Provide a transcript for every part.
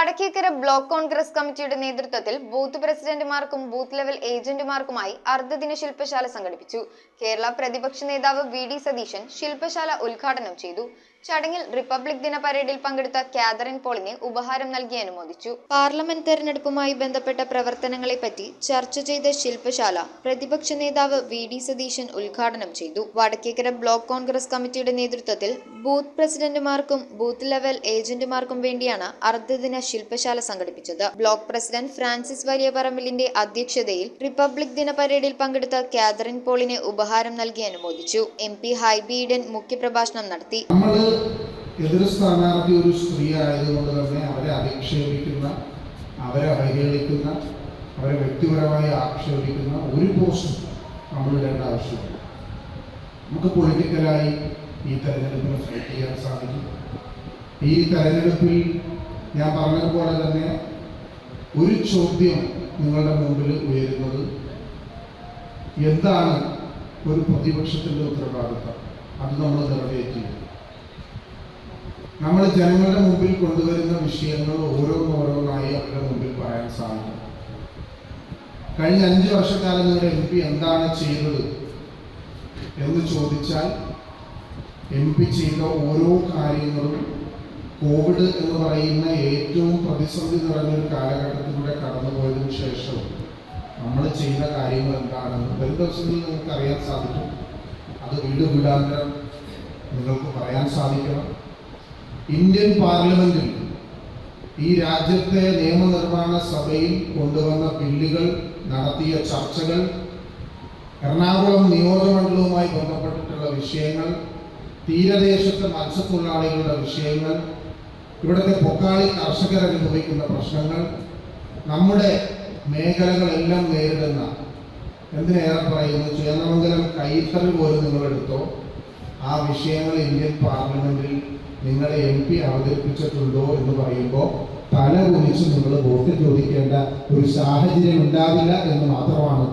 Vadakkekara block Congress കമ്മിറ്റിയുടെ നേതൃത്വത്തിൽ booth പ്രസിഡന്റുമാർക്കും booth level ഏജന്റുമാർക്കുമായി അർദ്ധദിന ശില്പശാല സംഘടിപ്പിച്ചു. കേരള പ്രതിപക്ഷ നേതാവ് വി.ഡി. സതീശൻ ശില്പശാല ഉദ്ഘാടനം ചെയ്തു. ചടങ്ങിൽ റിപ്പബ്ലിക് ദിന പരേഡിൽ പങ്കെടുത്ത കാതറിൻ പോളിനെ ഉപഹാരം നൽകി അനുമോദിച്ചു. പാർലമെന്റ് തെരഞ്ഞെടുപ്പുമായി ബന്ധപ്പെട്ട പ്രവർത്തനങ്ങളെപ്പറ്റി ചർച്ച ചെയ്ത ശില്പശാല പ്രതിപക്ഷ നേതാവ് വി.ഡി. സതീശൻ ഉദ്ഘാടനം ചെയ്തു. വടക്കേക്കര ബ്ലോക്ക് കോൺഗ്രസ് കമ്മിറ്റിയുടെ നേതൃത്വത്തിൽ ബൂത്ത് പ്രസിഡന്റുമാർക്കും ബൂത്ത് ലെവൽ ഏജന്റുമാർക്കും വേണ്ടിയാണ് അർദ്ധദിന ശില്പശാല സംഘടിപ്പിച്ചത്. ബ്ലോക്ക് പ്രസിഡന്റ് ഫ്രാൻസിസ് വലിയപറമ്പിലിന്റെ അധ്യക്ഷതയിൽ റിപ്പബ്ലിക് ദിന പരേഡിൽ പങ്കെടുത്ത കാതറിൻ പോളിനെ ഉപഹാരം നൽകി അനുമോദിച്ചു. MP ഹൈബി ഈഡൻ മുഖ്യപ്രഭാഷണം നടത്തി. എതിർ സ്ഥാനാർത്ഥി ഒരു സ്ത്രീ ആയതുകൊണ്ട് തന്നെ അവരെ അധിക്ഷേപിക്കുന്ന, അവരെ അവഹേളിക്കുന്ന, അവരെ വ്യക്തിപരമായി ആക്ഷേപിക്കുന്ന ഒരു പോസ്റ്റും നമ്മൾ ഇടേണ്ട ആവശ്യമില്ല. നമുക്ക് പൊളിറ്റിക്കലായി ഈ തെരഞ്ഞെടുപ്പിൽ ഫൈറ്റ് ചെയ്യാൻ സാധിക്കും. ഈ തെരഞ്ഞെടുപ്പിൽ ഞാൻ പറഞ്ഞതുപോലെ തന്നെ ഒരു ചോദ്യം നിങ്ങളുടെ മുമ്പിൽ ഉയരുന്നത്, എന്താണ് ഒരു പ്രതിപക്ഷത്തിൻ്റെ ഉത്തരവാദിത്തം? അത് നമ്മൾ നിറവേറ്റില്ല. നമ്മൾ ജനങ്ങളുടെ മുമ്പിൽ കൊണ്ടുവരുന്ന വിഷയങ്ങൾ ഓരോന്നോരോന്നായി അവരുടെ മുമ്പിൽ പറയാൻ സാധിക്കും. കഴിഞ്ഞ 5 വർഷക്കാലം നിങ്ങളുടെ MP എന്താണ് ചെയ്തത് എന്ന് ചോദിച്ചാൽ, MP ചെയ്ത ഓരോ കാര്യങ്ങളും കോവിഡ് എന്ന് പറയുന്ന ഏറ്റവും പ്രതിസന്ധി നിറഞ്ഞൊരു കാലഘട്ടത്തിലൂടെ കടന്നുപോയതിനു ശേഷം നമ്മൾ ചെയ്ത കാര്യങ്ങൾ എന്താണെന്ന് വരും ദിവസങ്ങളിൽ നിങ്ങൾക്ക് അറിയാൻ സാധിക്കും. അത് വീടാന്തരം നിങ്ങൾക്ക് പറയാൻ സാധിക്കണം. ഇന്ത്യൻ പാർലമെന്റിൽ, ഈ രാജ്യത്തെ നിയമനിർമ്മാണ സഭയിൽ കൊണ്ടുവന്ന ബില്ലുകൾ, നടത്തിയ ചർച്ചകൾ, എറണാകുളം നിയോജകമണ്ഡലവുമായി ബന്ധപ്പെട്ടിട്ടുള്ള വിഷയങ്ങൾ, തീരദേശത്തെ മത്സ്യത്തൊഴിലാളികളുടെ വിഷയങ്ങൾ, ഇവിടുത്തെ പൊക്കാളി കർഷകർ അനുഭവിക്കുന്ന പ്രശ്നങ്ങൾ, നമ്മുടെ മേഖലകളെല്ലാം നേരിടുന്ന, എന്തിനേറെ പറയുന്നു, ചേന്നമംഗലം കൈത്തറി പോലും നിങ്ങളെടുത്തോ, ആ വിഷയങ്ങൾ ഇന്ത്യൻ പാർലമെന്റിൽ നിങ്ങളെ MP അവതരിപ്പിച്ചിട്ടുണ്ടോ എന്ന് പറയുമ്പോൾ തല കുനിച്ച് നിങ്ങൾ വോട്ട് ചോദിക്കേണ്ട ഒരു സാഹചര്യം ഉണ്ടാവില്ല എന്ന് മാത്രമാണ്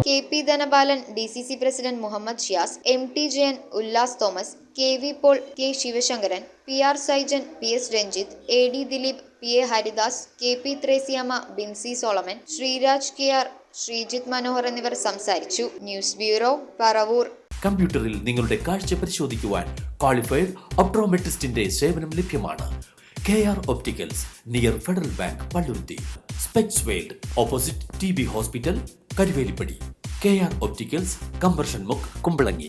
KP Dhanapalan, DCC president Muhammad Shiyas, MT Jayan, Ullas Thomas, KV Paul, K Sivasankaran, PR Saijan, PS Ranjith, AD Dileep, PA Haridas, KP Thresiamma, Binsy Solomon, Sreeraj KR, Sreejith Manohar എന്നിവർ സംസാരിച്ചു. News bureau, Paravur. കമ്പ്യൂട്ടറിൽ നിങ്ങളുടെ കാഴ്ച പരിശോധിക്കുവാൻ ക്വാളിഫൈഡ് ഒപ്ട്രോമെട്രിസ്റ്റിന്റെ സേവനം ലഭ്യമാണ്. KR Opticals, near Federal Bank, Palluruthy. Specs World, opposite TB hospital, Karuvelippady. KR Opticals, കമ്പർഷൻ മുക്ക്, കുമ്പളങ്ങി.